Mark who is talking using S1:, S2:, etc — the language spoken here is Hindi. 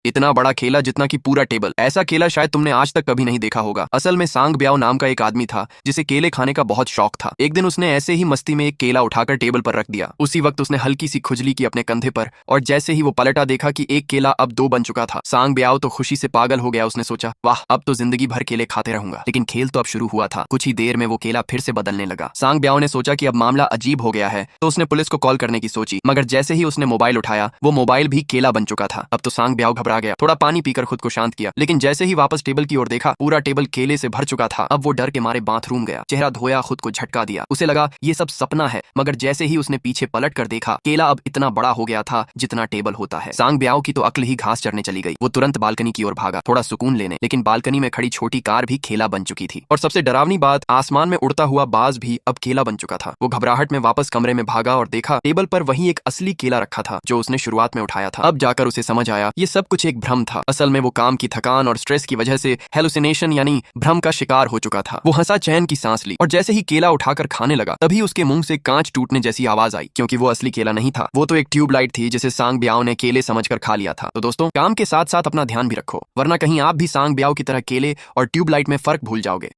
S1: इतना बड़ा केला जितना कि पूरा टेबल। ऐसा केला शायद तुमने आज तक कभी नहीं देखा होगा। असल में सांग ब्याओ नाम का एक आदमी था जिसे केले खाने का बहुत शौक था। एक दिन उसने ऐसे ही मस्ती में एक केला उठाकर टेबल पर रख दिया। उसी वक्त उसने हल्की सी खुजली की अपने कंधे पर और जैसे ही वो पलटा देखा कि एक केला अब दो बन चुका था। सांग ब्याओ तो खुशी से पागल हो गया। उसने सोचा, वाह, अब तो जिंदगी भर केले खाते रहूंगा। लेकिन खेल तो अब शुरू हुआ था। कुछ ही देर में वो केला फिर से बदलने लगा। सांग ब्याओ ने सोचा कि अब मामला अजीब हो गया है, तो उसने पुलिस को कॉल करने की सोची। मगर जैसे ही उसने मोबाइल उठाया, वो मोबाइल भी केला बन चुका था। अब तो सांग ब्याओ घबरा गया। थोड़ा पानी पीकर खुद को शांत किया, लेकिन जैसे ही वापस टेबल की ओर देखा, पूरा टेबल केले से भर चुका था। अब वो डर के मारे बाथरूम गया, चेहरा धोया, खुद को झटका दिया। उसे लगा ये सब सपना है। मगर जैसे ही उसने पीछे पलट कर देखा, केला अब इतना बड़ा हो गया था जितना टेबल होता है। सांग ब्याओ की तो अक्ल ही घास चरने चली गई। वो तुरंत बालकनी की ओर भागा, थोड़ा सुकून लेने। लेकिन बालकनी में खड़ी छोटी कार भी केला बन चुकी थी। और सबसे डरावनी बात, आसमान में उड़ता हुआ बाज भी अब केला बन चुका था। वो घबराहट में वापस कमरे में भागा और देखा टेबल पर वही एक असली केला रखा था जो उसने शुरुआत में उठाया था। अब जाकर उसे समझ आया ये सब कुछ एक भ्रम था। असल में वो काम की थकान और स्ट्रेस की वजह से हेलुसिनेशन यानी भ्रम का शिकार हो चुका था। वो हंसा, चैन की सांस ली और जैसे ही केला उठाकर खाने लगा, तभी उसके मुंह से कांच टूटने जैसी आवाज आई। क्योंकि वो असली केला नहीं था, वो तो एक ट्यूबलाइट थी जिसे सांग ब्याओ ने केले समझकर खा लिया था। तो दोस्तों, काम के साथ साथ अपना ध्यान भी रखो, वरना कहीं आप भी सांग ब्याओ की तरह केले और ट्यूबलाइट में फर्क भूल जाओगे।